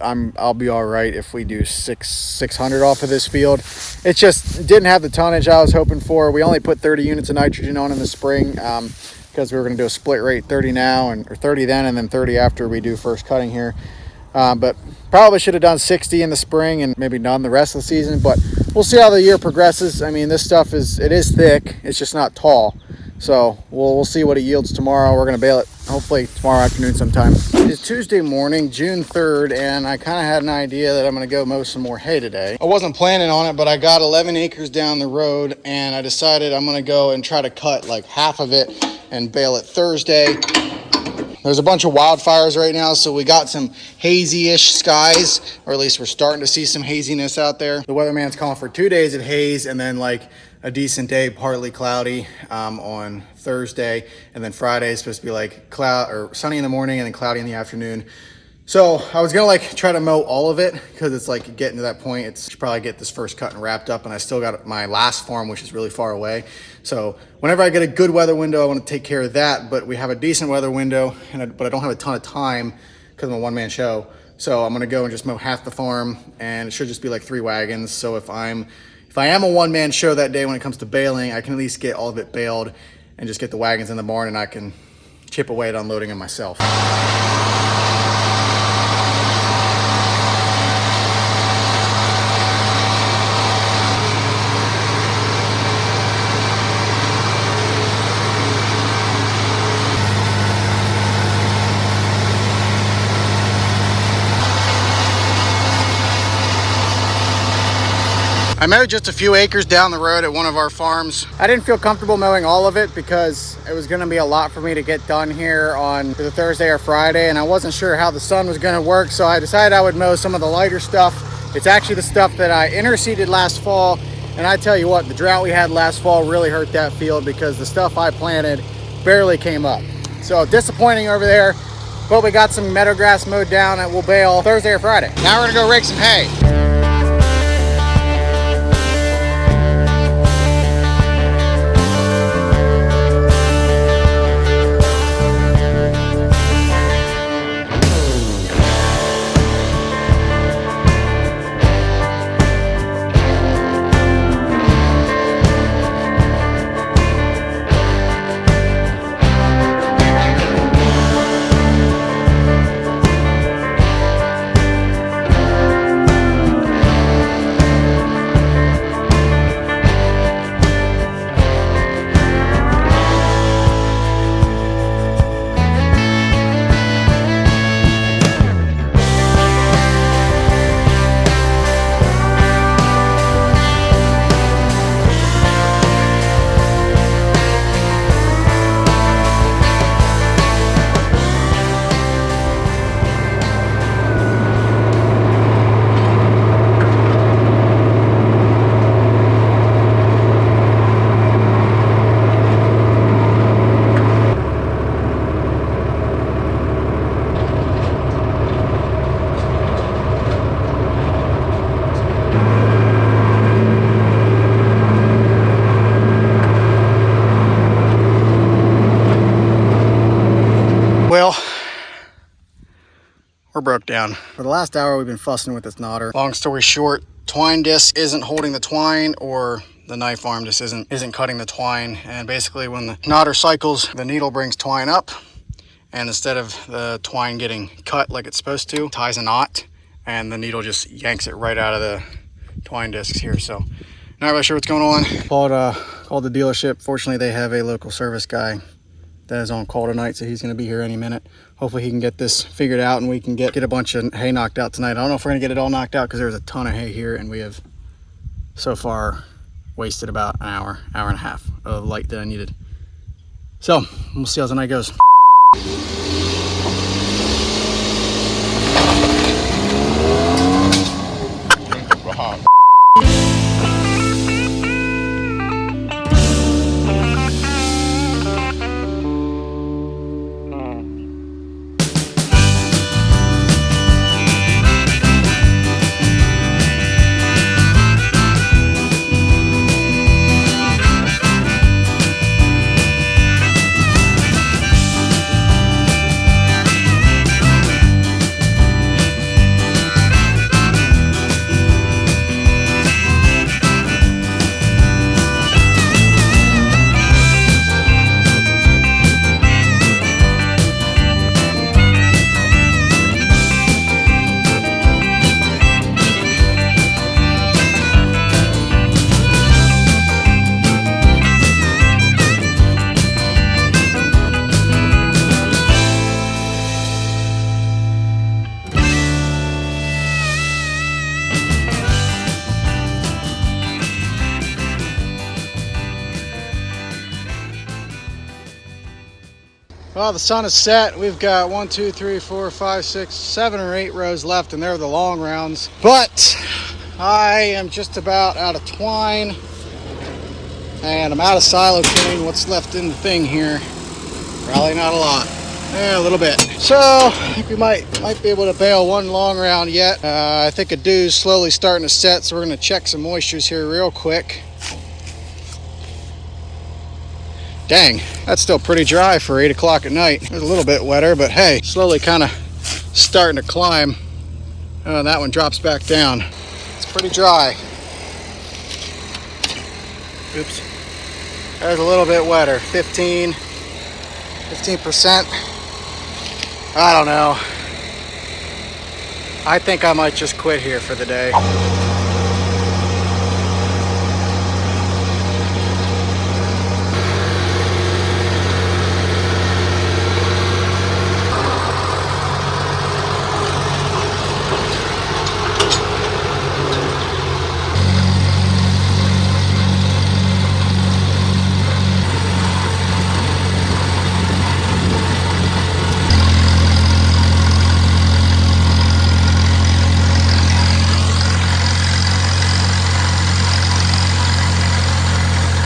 I'll be all right if we do 600 off of this field. It just didn't have the tonnage I was hoping for. We only put 30 units of nitrogen on in the spring because we were going to do a split rate, 30 now or 30 then, and then 30 after we do first cutting here. But probably should have done 60 in the spring and maybe none the rest of the season. But we'll see how the year progresses. I mean, this stuff is thick. It's just not tall. So we'll see what it yields tomorrow. We're going to bale it hopefully tomorrow afternoon sometime. It's Tuesday morning, June 3rd, and I kind of had an idea that I'm going to go mow some more hay today. I wasn't planning on it, but I got 11 acres down the road, and I decided I'm going to go and try to cut like half of it and bale it Thursday. There's a bunch of wildfires right now, so we got some hazy-ish skies, or at least we're starting to see some haziness out there. The weatherman's calling for 2 days of haze and then like a decent day, partly cloudy on Thursday, and then Friday is supposed to be like cloud or sunny in the morning and then cloudy in the afternoon. So I was gonna like try to mow all of it because it's like getting to that point. It's should probably get this first cut and wrapped up, and I still got my last farm, which is really far away. So whenever I get a good weather window, I want to take care of that. But we have a decent weather window, but I don't have a ton of time because I'm a one-man show. So I'm gonna go and just mow half the farm, and it should just be like 3 wagons. So if I am a one-man show that day when it comes to baling, I can at least get all of it baled and just get the wagons in the barn, and I can chip away at unloading them myself. I mowed just a few acres down the road at one of our farms. I didn't feel comfortable mowing all of it because it was gonna be a lot for me to get done here on the Thursday or Friday, and I wasn't sure how the sun was gonna work, so I decided I would mow some of the lighter stuff. It's actually the stuff that I interseeded last fall, and I tell you what, the drought we had last fall really hurt that field because the stuff I planted barely came up. So disappointing over there, but we got some meadow grass mowed down and we'll bale Thursday or Friday. Now we're gonna go rake some hay. Well, we're broke down. For the last hour, we've been fussing with this knotter. Long story short, twine disc isn't holding the twine, or the knife arm just isn't cutting the twine. And basically when the knotter cycles, the needle brings twine up, and instead of the twine getting cut like it's supposed to, it ties a knot, and the needle just yanks it right out of the twine discs here. So not really sure what's going on. Called the dealership. Fortunately, they have a local service guy that is on call tonight, so he's going to be here any minute. Hopefully he can get this figured out and we can get a bunch of hay knocked out tonight. I don't know if we're going to get it all knocked out because there's a ton of hay here, and we have so far wasted about an hour and a half of light that I needed. So we'll see how the night goes. Well, the sun is set. We've got 1, 2, 3, 4, 5, 6, 7 or 8 rows left, and they're the long rounds. But I am just about out of twine, and I'm out of silo cane. What's left in the thing here? Probably not a lot. Yeah, a little bit. So I think we might be able to bale one long round yet. I think a dew's slowly starting to set, so we're going to check some moistures here real quick. Dang, that's still pretty dry for 8 o'clock at night. It's a little bit wetter, but hey, slowly kind of starting to climb. Oh, that one drops back down. It's pretty dry. Oops. There's a little bit wetter, 15%. I don't know. I think I might just quit here for the day.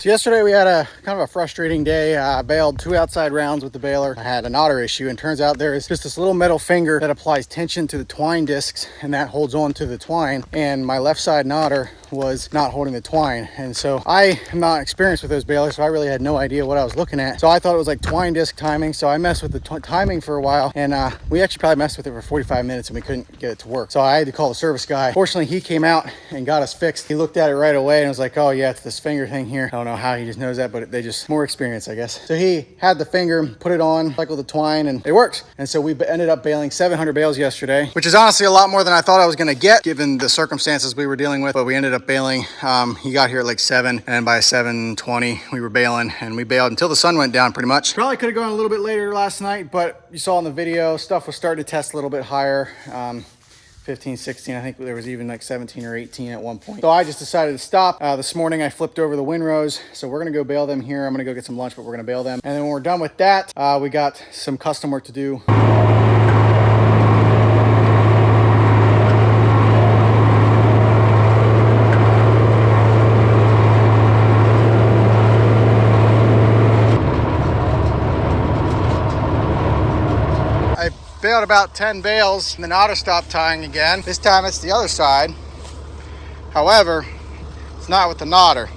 So yesterday we had a kind of a frustrating day. I baled 2 outside rounds with the baler. I had an otter issue, and turns out there is just this little metal finger that applies tension to the twine discs, and that holds on to the twine. And my left side knotter was not holding the twine, and so I am not experienced with those balers, so I really had no idea what I was looking at. So I thought it was like twine disc timing, so I messed with the timing for a while, and we actually probably messed with it for 45 minutes and we couldn't get it to work. So I had to call the service guy. Fortunately, he came out and got us fixed. He looked at it right away and was like, oh yeah, it's this finger thing here. I don't know how he just knows that, but they just more experience, I guess. So he had the finger, put it on, cycled the twine, and it works. And so we ended up baling 700 bales yesterday, which is honestly a lot more than I thought I was gonna get given the circumstances we were dealing with, but we ended up baling. He got here at like 7, and by 7:20 we were baling, and we bailed until the sun went down pretty much. Probably could have gone a little bit later last night, but you saw in the video, stuff was starting to test a little bit higher. 15, 16, I think there was even like 17 or 18 at one point. So I just decided to stop. This morning I flipped over the windrows, so we're gonna go bale them here. I'm gonna go get some lunch, but we're gonna bale them. And then when we're done with that, we got some custom work to do. Baled about 10 bales and the knotter stopped tying again. This time it's the other side. However, it's not with the knotter.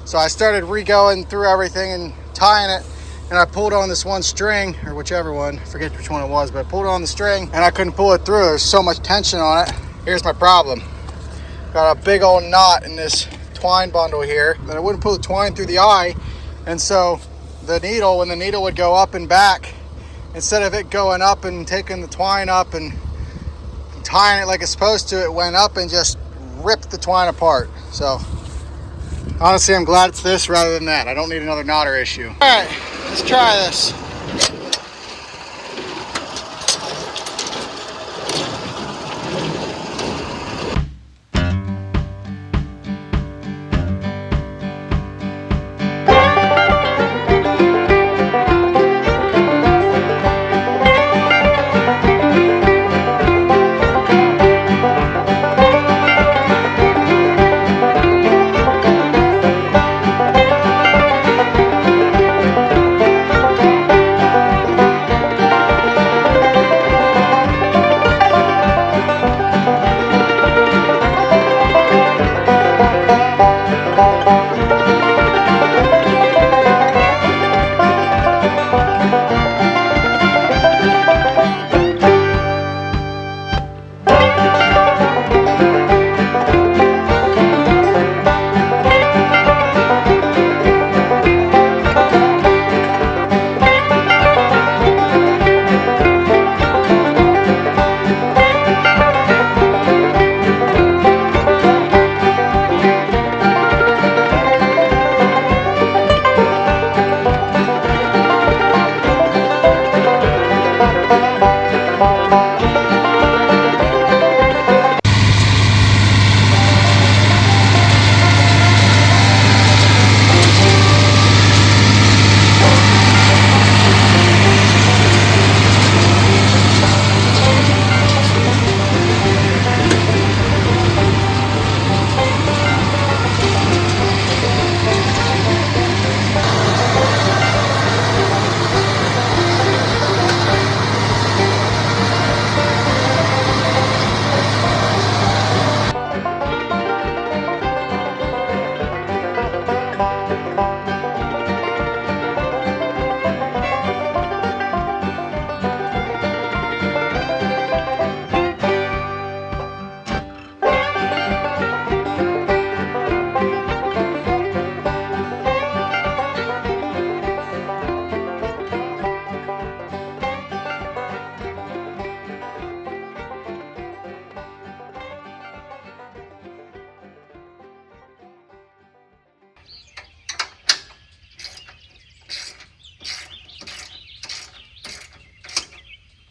So I started re-going through everything and tying it, and I pulled on this one string, or whichever one, I forget which one it was, but I pulled on the string and I couldn't pull it through. There's so much tension on it. Here's my problem. Got a big old knot in this twine bundle here, and I wouldn't pull the twine through the eye, and so the needle, when the needle would go up and back, instead of it going up and taking the twine up and tying it like it's supposed to, it went up and just ripped the twine apart. So honestly, I'm glad it's this rather than that. I don't need another knotter issue. All right, let's try this.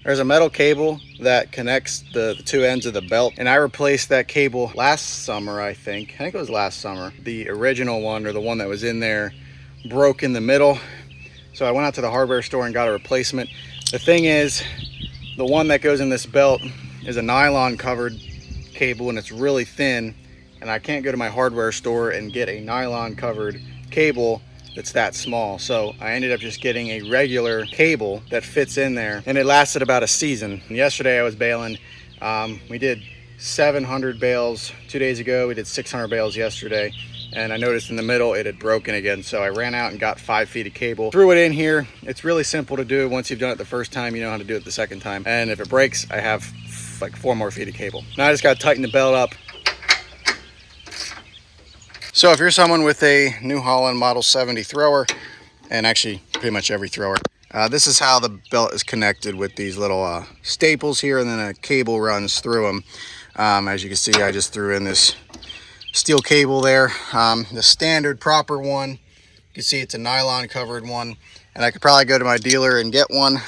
There's a metal cable that connects the two ends of the belt, and I replaced that cable last summer, I think it was last summer. The original one, or the one that was in there, broke in the middle, so I went out to the hardware store and got a replacement. The thing is, the one that goes in this belt is a nylon covered cable, and it's really thin, and I can't go to my hardware store and get a nylon covered cable that's that small. So I ended up just getting a regular cable that fits in there, and it lasted about a season. And yesterday I was baling. We did 700 bales 2 days ago. We did 600 bales yesterday, and I noticed in the middle it had broken again. So I ran out and got 5 feet of cable, threw it in here. It's really simple to do. Once you've done it the first time, you know how to do it the second time. And if it breaks, I have like 4 more feet of cable. Now I just got to tighten the belt up. So if you're someone with a New Holland Model 70 thrower, and actually pretty much every thrower, this is how the belt is connected with these little staples here, and then a cable runs through them. As you can see, I just threw in this steel cable there. The standard proper one, you can see it's a nylon covered one, and I could probably go to my dealer and get one.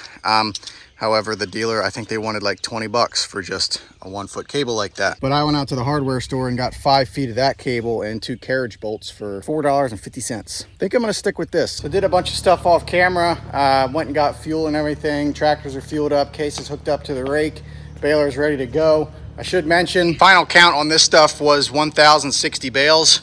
However, the dealer, I think they wanted like 20 bucks for just a 1 foot cable like that. But I went out to the hardware store and got 5 feet of that cable and 2 carriage bolts for $4.50. I think I'm gonna stick with this. So I did a bunch of stuff off camera, went and got fuel and everything. Tractors are fueled up, cases hooked up to the rake. Baler's ready to go. I should mention, final count on this stuff was 1,060 bales.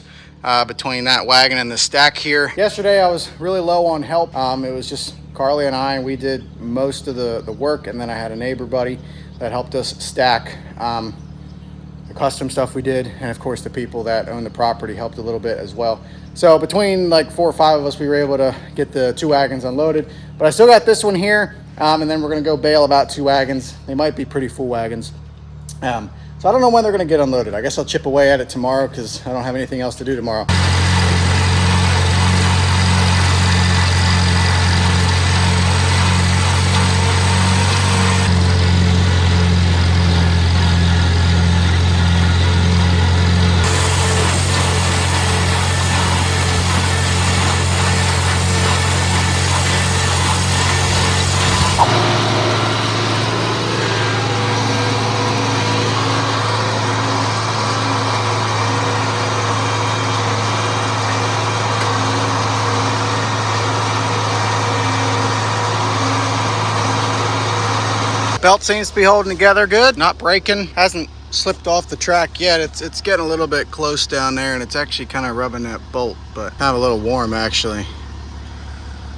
Between that wagon and the stack here. Yesterday I was really low on help. It was just Carly and I, and we did most of the work, and then I had a neighbor buddy that helped us stack the custom stuff we did, and of course the people that own the property helped a little bit as well. So between like 4 or 5 of us, we were able to get the 2 wagons unloaded, but I still got this one here, and then we're gonna go bale about 2 wagons. They might be pretty full wagons. So I don't know when they're gonna get unloaded. I guess I'll chip away at it tomorrow because I don't have anything else to do tomorrow. Belt seems to be holding together good, not breaking, hasn't slipped off the track yet. It's getting a little bit close down there, and it's actually kind of rubbing that bolt, but kind of a little warm actually.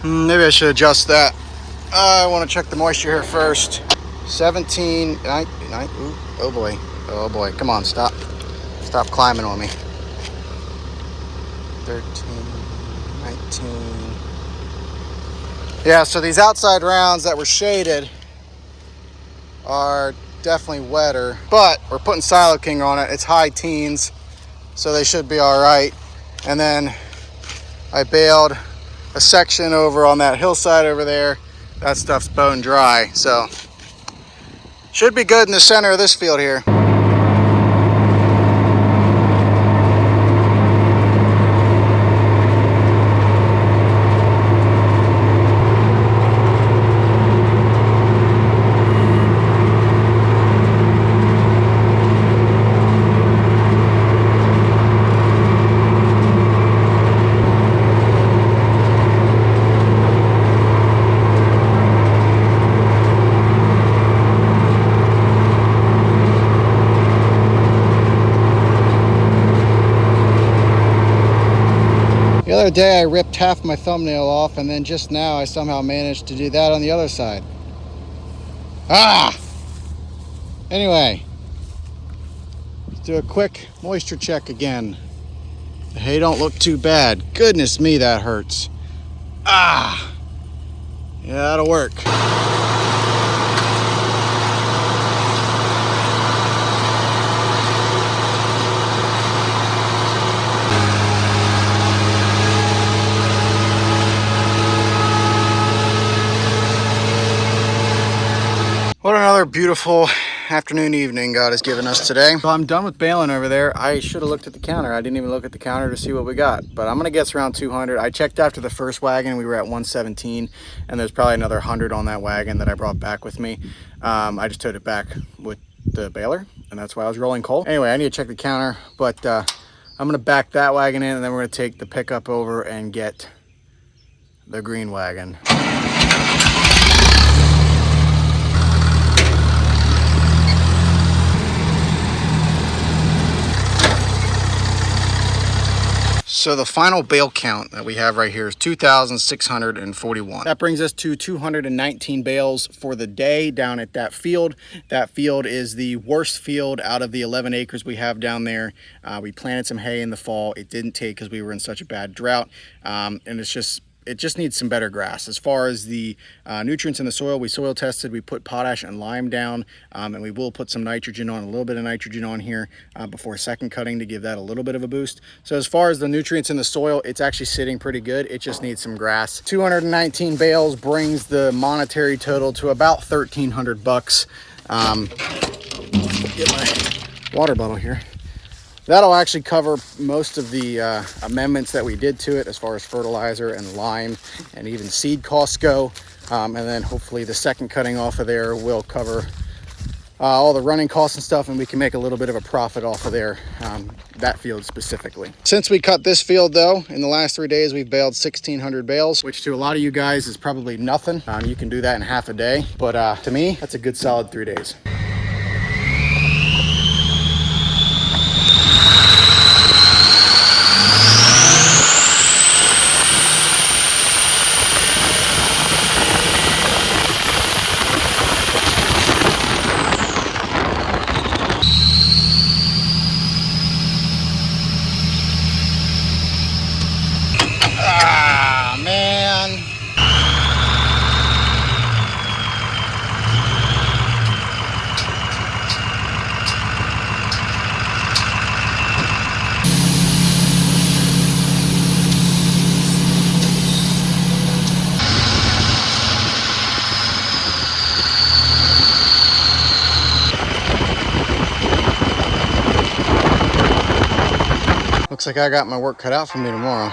Maybe I should adjust that. I want to check the moisture here first. 17, ooh, oh boy, come on, stop climbing on me. 13, 19. Yeah, so these outside rounds that were shaded are definitely wetter, but we're putting Silo King on it. It's high teens, so they should be all right. And then I baled a section over on that hillside over there. That stuff's bone dry, so should be good in the center of this field here. The other day I ripped half my thumbnail off, and then just now I somehow managed to do that on the other side. Anyway, let's do a quick moisture check again. The hay don't look too bad. Goodness me, that hurts. Yeah, that'll work. What another beautiful afternoon, evening God has given us today. So I'm done with baling over there. I should have looked at the counter. I didn't even look at the counter to see what we got, but I'm gonna guess around 200. I checked after the first wagon, we were at 117, and there's probably another 100 on that wagon that I brought back with me. I just towed it back with the baler, and that's why I was rolling coal. Anyway, I need to check the counter, but I'm gonna back that wagon in, and then we're gonna take the pickup over and get the green wagon. So the final bale count that we have right here is 2,641. That brings us to 219 bales for the day down at that field. That field is the worst field out of the 11 acres we have down there. We planted some hay in the fall. It didn't take because we were in such a bad drought. And it just needs some better grass. As far as the nutrients in the soil, we soil tested, we put potash and lime down, and we will put some nitrogen on, a little bit of nitrogen on here before second cutting to give that a little bit of a boost. So as far as the nutrients in the soil, it's actually sitting pretty good. It just needs some grass. 219 bales brings the monetary total to about 1,300 bucks. Get my water bottle here. That'll actually cover most of the amendments that we did to it as far as fertilizer and lime and even seed costs go. And then hopefully the second cutting off of there will cover all the running costs and stuff, and we can make a little bit of a profit off of there, that field specifically. Since we cut this field though, in the last 3 days, we've baled 1,600 bales, which to a lot of you guys is probably nothing. You can do that in half a day, but to me, that's a good solid 3 days. Ah, man. Looks like I got my work cut out for me tomorrow.